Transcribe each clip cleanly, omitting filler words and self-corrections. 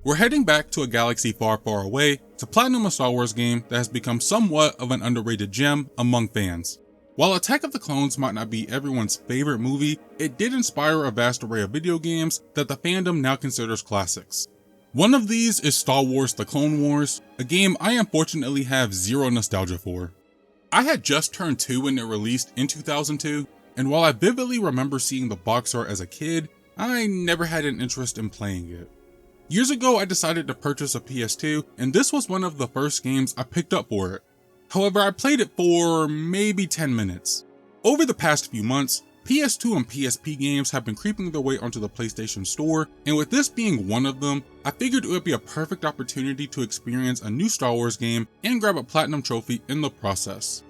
We're heading back to a galaxy far, far away to platinum a Star Wars game that has become somewhat of an underrated gem among fans. While Attack of the Clones might not be everyone's favorite movie, it did inspire a vast array of video games that the fandom now considers classics. One of these is Star Wars: The Clone Wars, a game I unfortunately have zero nostalgia for. I had just turned 2 when it released in 2002, and while I vividly remember seeing the box art as a kid, I never had an interest in playing it. Years ago, I decided to purchase a PS2, and this was one of the first games I picked up for it. However, I played it for maybe 10 minutes. Over the past few months, PS2 and PSP games have been creeping their way onto the PlayStation Store, and with this being one of them, I figured it would be a perfect opportunity to experience a new Star Wars game and grab a platinum trophy in the process.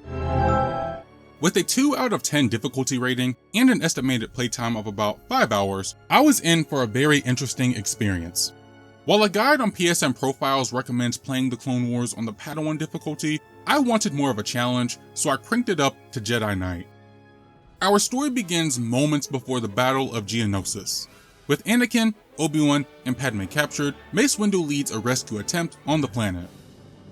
With a 2 out of 10 difficulty rating and an estimated playtime of about 5 hours, I was in for a very interesting experience. While a guide on PSN Profiles recommends playing the Clone Wars on the Padawan difficulty, I wanted more of a challenge, so I cranked it up to Jedi Knight. Our story begins moments before the Battle of Geonosis. With Anakin, Obi-Wan, and Padme captured, Mace Windu leads a rescue attempt on the planet.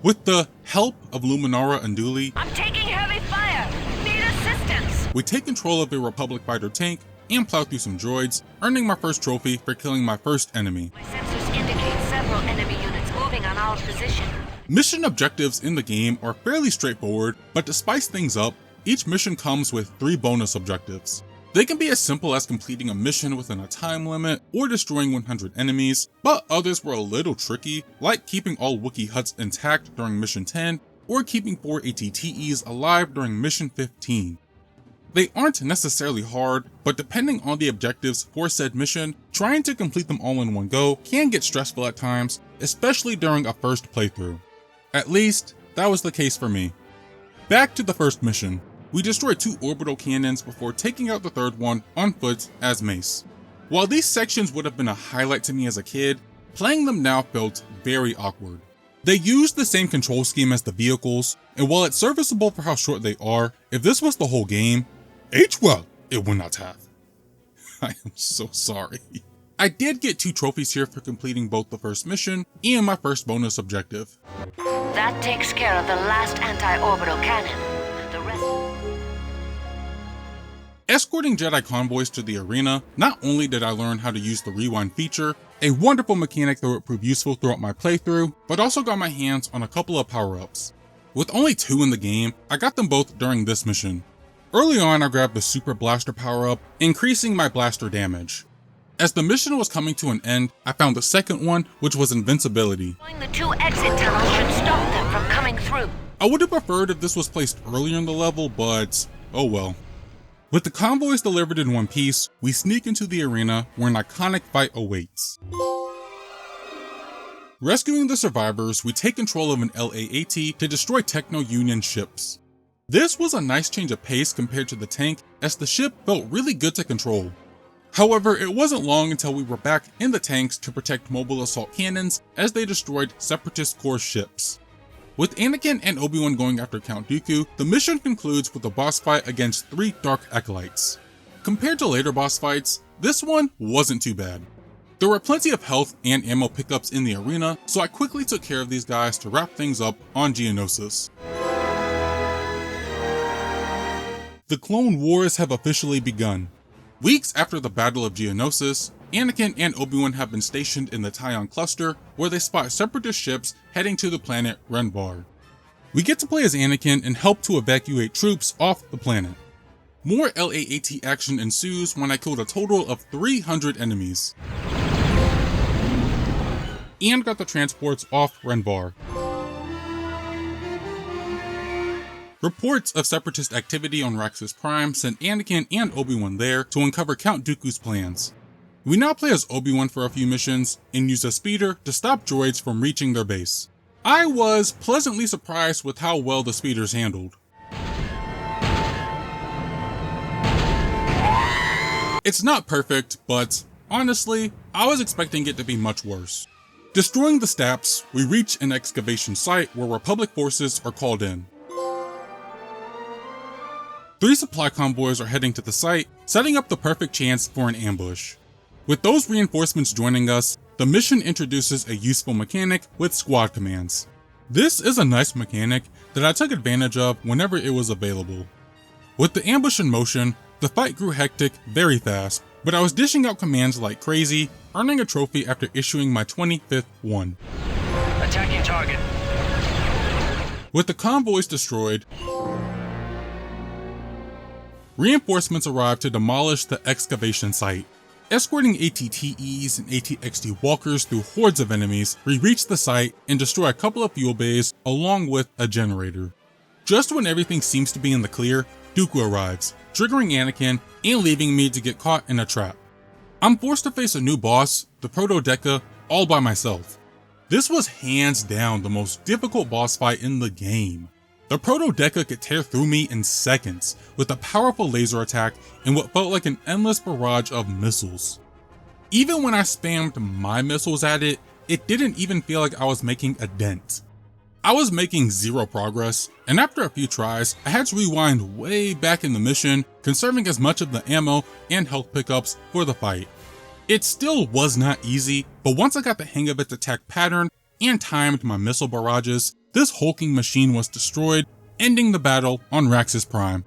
With the help of Luminara Unduli, I'm taking heavy fire! Need assistance! We take control of a Republic fighter tank and plow through some droids, earning my first trophy for killing my first enemy. My sensors indicate several enemy units moving on our position. Mission objectives in the game are fairly straightforward, but to spice things up, each mission comes with 3 bonus objectives. They can be as simple as completing a mission within a time limit or destroying 100 enemies, but others were a little tricky, like keeping all Wookiee huts intact during mission 10 or keeping 4 ATTEs alive during mission 15. They aren't necessarily hard, but depending on the objectives for said mission, trying to complete them all in one go can get stressful at times, especially during a first playthrough. At least, that was the case for me. Back to the first mission. We destroy 2 orbital cannons before taking out the third one on foot as Mace. While these sections would have been a highlight to me as a kid, playing them now felt very awkward. They used the same control scheme as the vehicles, and while it's serviceable for how short they are, if this was the whole game, well, it would not have. I am so sorry. I did get 2 trophies here for completing both the first mission and my first bonus objective. That takes care of the last anti-orbital cannon. The rest... Escorting Jedi convoys to the arena, not only did I learn how to use the rewind feature, a wonderful mechanic that would prove useful throughout my playthrough, but also got my hands on a couple of power-ups. With only 2 in the game, I got them both during this mission. Early on, I grabbed the Super Blaster power-up, increasing my blaster damage. As the mission was coming to an end, I found the second one, which was invincibility. The 2 exit tunnels should stop them from coming through. I would have preferred if this was placed earlier in the level, but oh well. With the convoys delivered in one piece, we sneak into the arena where an iconic fight awaits. Rescuing the survivors, we take control of an LAAT to destroy Techno-Union ships. This was a nice change of pace compared to the tank, as the ship felt really good to control. However, it wasn't long until we were back in the tanks to protect mobile assault cannons as they destroyed Separatist Corps ships. With Anakin and Obi-Wan going after Count Dooku, the mission concludes with a boss fight against 3 Dark Acolytes. Compared to later boss fights, this one wasn't too bad. There were plenty of health and ammo pickups in the arena, so I quickly took care of these guys to wrap things up on Geonosis. The Clone Wars have officially begun. Weeks after the Battle of Geonosis, Anakin and Obi-Wan have been stationed in the Tyon cluster, where they spot Separatist ships heading to the planet Renbar. We get to play as Anakin and help to evacuate troops off the planet. More LAAT action ensues when I killed a total of 300 enemies, and got the transports off Renbar. Reports of Separatist activity on Raxus Prime sent Anakin and Obi-Wan there to uncover Count Dooku's plans. We now play as Obi-Wan for a few missions and use a speeder to stop droids from reaching their base. I was pleasantly surprised with how well the speeders handled. It's not perfect, but honestly, I was expecting it to be much worse. Destroying the Staps, we reach an excavation site where Republic forces are called in. 3 supply convoys are heading to the site, setting up the perfect chance for an ambush. With those reinforcements joining us, the mission introduces a useful mechanic with squad commands. This is a nice mechanic that I took advantage of whenever it was available. With the ambush in motion, the fight grew hectic very fast, but I was dishing out commands like crazy, earning a trophy after issuing my 25th one. Attacking target. With the convoys destroyed, reinforcements arrived to demolish the excavation site. Escorting AT-TEs and AT-XT walkers through hordes of enemies, we reach the site and destroy a couple of fuel bays along with a generator. Just when everything seems to be in the clear, Dooku arrives, triggering Anakin and leaving me to get caught in a trap. I'm forced to face a new boss, the Proto-Deca, all by myself. This was hands down the most difficult boss fight in the game. The Proto-Deca could tear through me in seconds with a powerful laser attack and what felt like an endless barrage of missiles. Even when I spammed my missiles at it, it didn't even feel like I was making a dent. I was making zero progress, and after a few tries, I had to rewind way back in the mission, conserving as much of the ammo and health pickups for the fight. It still was not easy, but once I got the hang of its attack pattern and timed my missile barrages, this hulking machine was destroyed, ending the battle on Raxus Prime.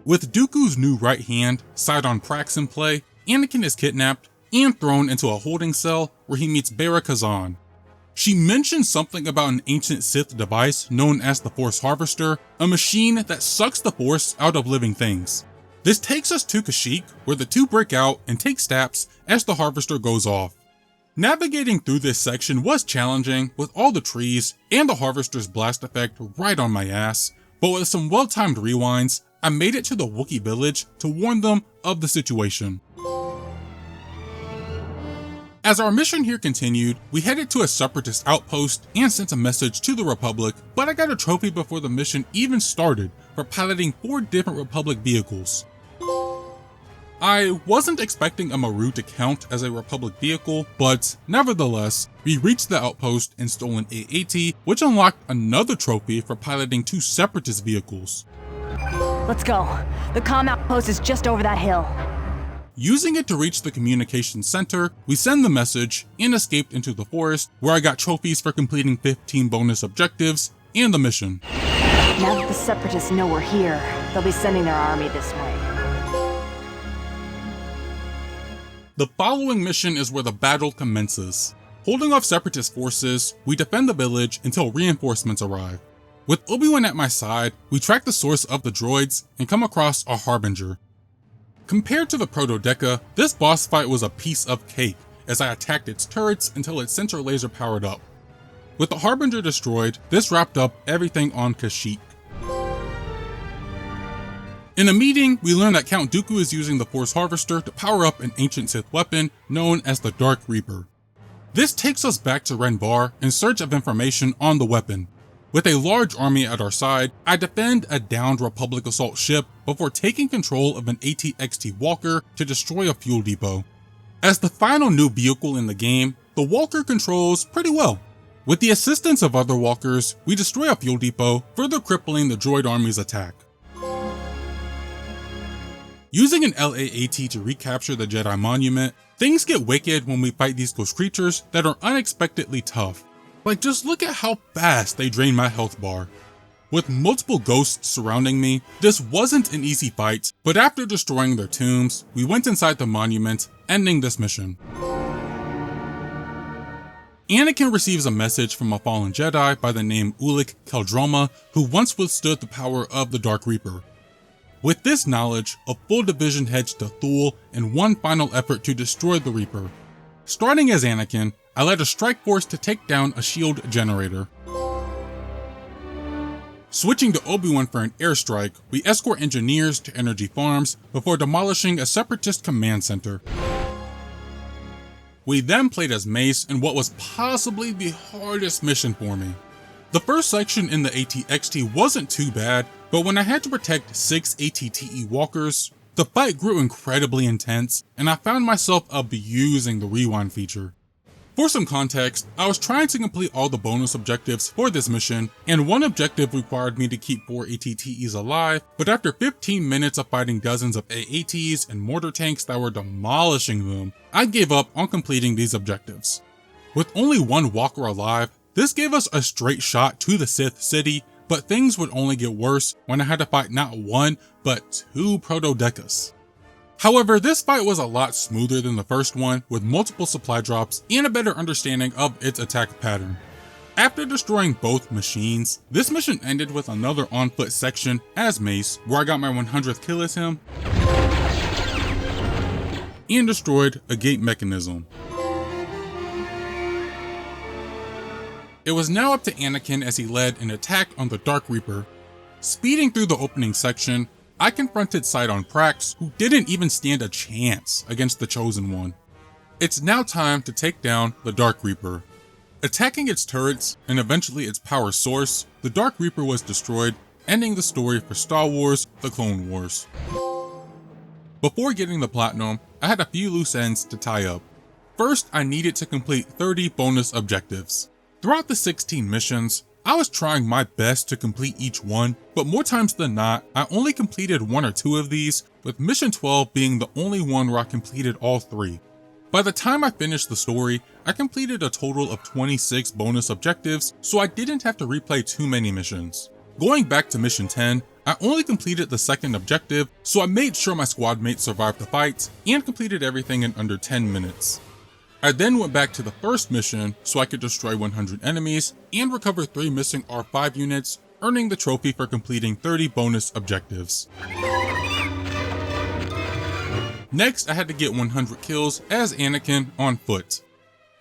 With Dooku's new right hand, Sidon Prax in play, Anakin is kidnapped and thrown into a holding cell where he meets Bara Kazan. She mentions something about an ancient Sith device known as the Force Harvester, a machine that sucks the Force out of living things. This takes us to Kashyyyk, where the two break out and take stabs as the Harvester goes off. Navigating through this section was challenging with all the trees and the Harvester's blast effect right on my ass, but with some well-timed rewinds, I made it to the Wookiee village to warn them of the situation. As our mission here continued, we headed to a separatist outpost and sent a message to the Republic, but I got a trophy before the mission even started for piloting 4 different Republic vehicles. I wasn't expecting a Maru to count as a Republic vehicle, but nevertheless, we reached the outpost and stole an AAT, which unlocked another trophy for piloting 2 separatist vehicles. Let's go. The comm outpost is just over that hill. Using it to reach the communications center, we send the message and escaped into the forest, where I got trophies for completing 15 bonus objectives and the mission. Now that the Separatists know we're here, they'll be sending their army this way. The following mission is where the battle commences. Holding off Separatist forces, we defend the village until reinforcements arrive. With Obi-Wan at my side, we track the source of the droids and come across a Harbinger. Compared to the Proto-Deca, this boss fight was a piece of cake as I attacked its turrets until its center laser powered up. With the Harbinger destroyed, this wrapped up everything on Kashyyyk. In a meeting, we learn that Count Dooku is using the Force Harvester to power up an ancient Sith weapon known as the Dark Reaper. This takes us back to Renbar in search of information on the weapon. With a large army at our side, I defend a downed Republic assault ship before taking control of an AT-XT Walker to destroy a fuel depot. As the final new vehicle in the game, the Walker controls pretty well. With the assistance of other Walkers, we destroy a fuel depot, further crippling the droid army's attack. Using an LAAT to recapture the Jedi Monument, things get wicked when we fight these ghost creatures that are unexpectedly tough. Like, just look at how fast they drain my health bar. With multiple ghosts surrounding me, this wasn't an easy fight, but after destroying their tombs, we went inside the monument, ending this mission. Anakin receives a message from a fallen Jedi by the name Ulic Qel-Droma, who once withstood the power of the Dark Reaper. With this knowledge, a full division heads to Thule in one final effort to destroy the Reaper. Starting as Anakin, I led a strike force to take down a shield generator. Switching to Obi-Wan for an airstrike, we escort engineers to energy farms before demolishing a separatist command center. We then played as Mace in what was possibly the hardest mission for me. The first section in the AT-XT wasn't too bad, but when I had to protect 6 AT-TE walkers, the fight grew incredibly intense, and I found myself abusing the rewind feature. For some context, I was trying to complete all the bonus objectives for this mission, and one objective required me to keep 4 ATTEs alive, but after 15 minutes of fighting dozens of AATs and mortar tanks that were demolishing them, I gave up on completing these objectives. With only one walker alive, this gave us a straight shot to the Sith city, but things would only get worse when I had to fight not one, but 2 Protodecas. However, this fight was a lot smoother than the first one, with multiple supply drops and a better understanding of its attack pattern. After destroying both machines, this mission ended with another on-foot section as Mace, where I got my 100th kill as him, and destroyed a gate mechanism. It was now up to Anakin as he led an attack on the Dark Reaper. Speeding through the opening section, I confronted Sidon Prax, who didn't even stand a chance against the Chosen One. It's now time to take down the Dark Reaper. Attacking its turrets, and eventually its power source, the Dark Reaper was destroyed, ending the story for Star Wars: The Clone Wars. Before getting the Platinum, I had a few loose ends to tie up. First, I needed to complete 30 bonus objectives. Throughout the 16 missions, I was trying my best to complete each one, but more times than not, I only completed 1 or 2 of these, with mission 12 being the only one where I completed all 3. By the time I finished the story, I completed a total of 26 bonus objectives, so I didn't have to replay too many missions. Going back to mission 10, I only completed the second objective, so I made sure my squad mates survived the fight, and completed everything in under 10 minutes. I then went back to the first mission so I could destroy 100 enemies and recover 3 missing R5 units, earning the trophy for completing 30 bonus objectives. Next, I had to get 100 kills as Anakin on foot.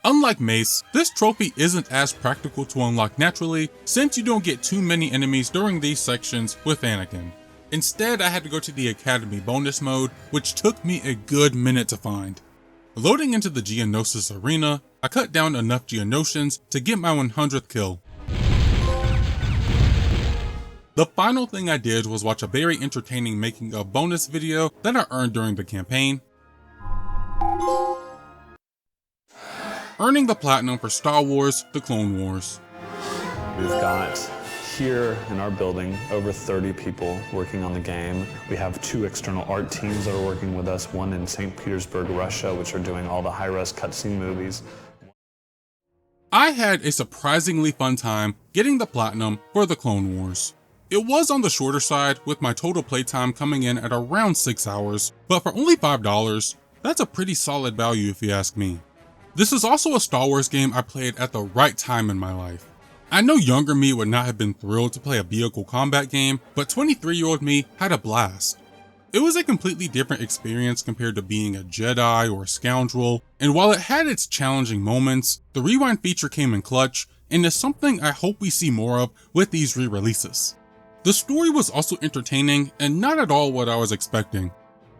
Unlike Mace, this trophy isn't as practical to unlock naturally since you don't get too many enemies during these sections with Anakin. Instead, I had to go to the Academy bonus mode, which took me a good minute to find. Loading into the Geonosis arena, I cut down enough Geonosians to get my 100th kill. The final thing I did was watch a very entertaining making of bonus video that I earned during the campaign, earning the Platinum for Star Wars: The Clone Wars. We've got here in our building over 30 people working on the game. We have 2 external art teams that are working with us, one in St. Petersburg, Russia, which are doing all the high-res cutscene movies. I had a surprisingly fun time getting the Platinum for the Clone Wars. It was on the shorter side, with my total playtime coming in at around 6 hours, but for only $5, that's a pretty solid value if you ask me. This is also a Star Wars game I played at the right time in my life. I know younger me would not have been thrilled to play a vehicle combat game, but 23-year-old me had a blast. It was a completely different experience compared to being a Jedi or a scoundrel, and while it had its challenging moments, the rewind feature came in clutch and is something I hope we see more of with these re-releases. The story was also entertaining and not at all what I was expecting.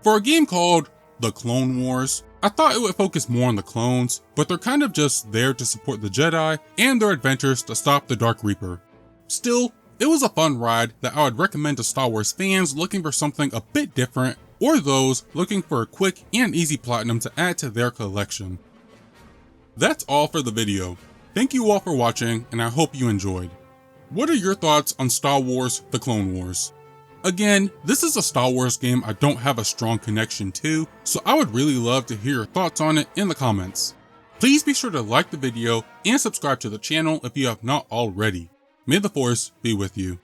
For a game called The Clone Wars, I thought it would focus more on the clones, but they're kind of just there to support the Jedi and their adventures to stop the Dark Reaper. Still, it was a fun ride that I would recommend to Star Wars fans looking for something a bit different, or those looking for a quick and easy platinum to add to their collection. That's all for the video. Thank you all for watching, and I hope you enjoyed. What are your thoughts on Star Wars: The Clone Wars? Again, this is a Star Wars game I don't have a strong connection to, so I would really love to hear your thoughts on it in the comments. Please be sure to like the video and subscribe to the channel if you have not already. May the Force be with you.